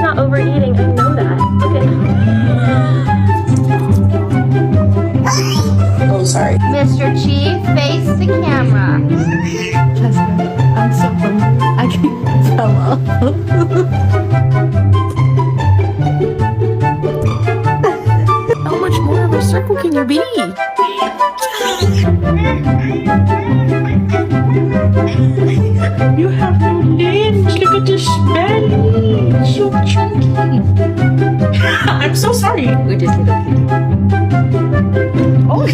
Not overeating, I know that. Okay. Oh, sorry. Mr. Chief, face the camera. I'm so hungry. I can fell off. How much more of a circle can you be? You have no limbs. Look at this belly. It's so chunky. I'm so sorry. We just need a Oh.